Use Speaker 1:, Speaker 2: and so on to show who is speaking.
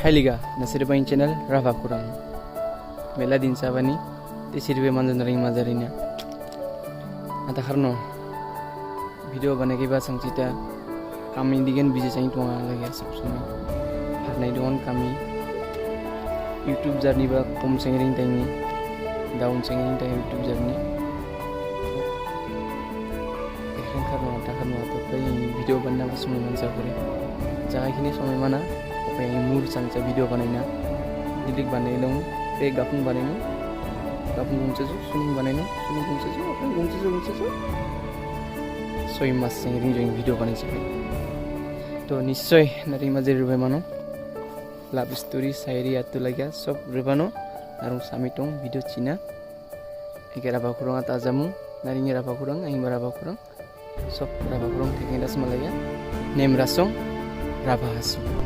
Speaker 1: Hailiga nasir bain channel Rafa kurang. Mela din sabani tisir be manjan ring mazarina. Ata karno video bana ke ba sangcita kami digen biji chain tonga lagi sab samay. Harnai don kami YouTube journey ba kom sengring tangi daun sengring tangi YouTube journey. Ekran karno ata karno to kai video banna ba sumai mansa kore. Jaga kini samay mana mur sangsa video बनाइना दिलिक बनाइनो पे गापुं बनाइनो गापुं गंसे जो सुनिं बनाइनो सुनिं गंसे जो अपन गंसे जो सय मास सेंगिं जों video बनाइसे तो निश्चय नारि माजे रुबाय मानो लाभ स्टोरी शायरी आतु लाग्या सब रुबानो आरो सामिटं भिडियो चिना एकेरा बाखुरं आता जामु नारिङे राबाखुरं आइं बाराबाखुरं सब राबाखुरं थेकेंदास मालाया नेम रासं राबा हासुं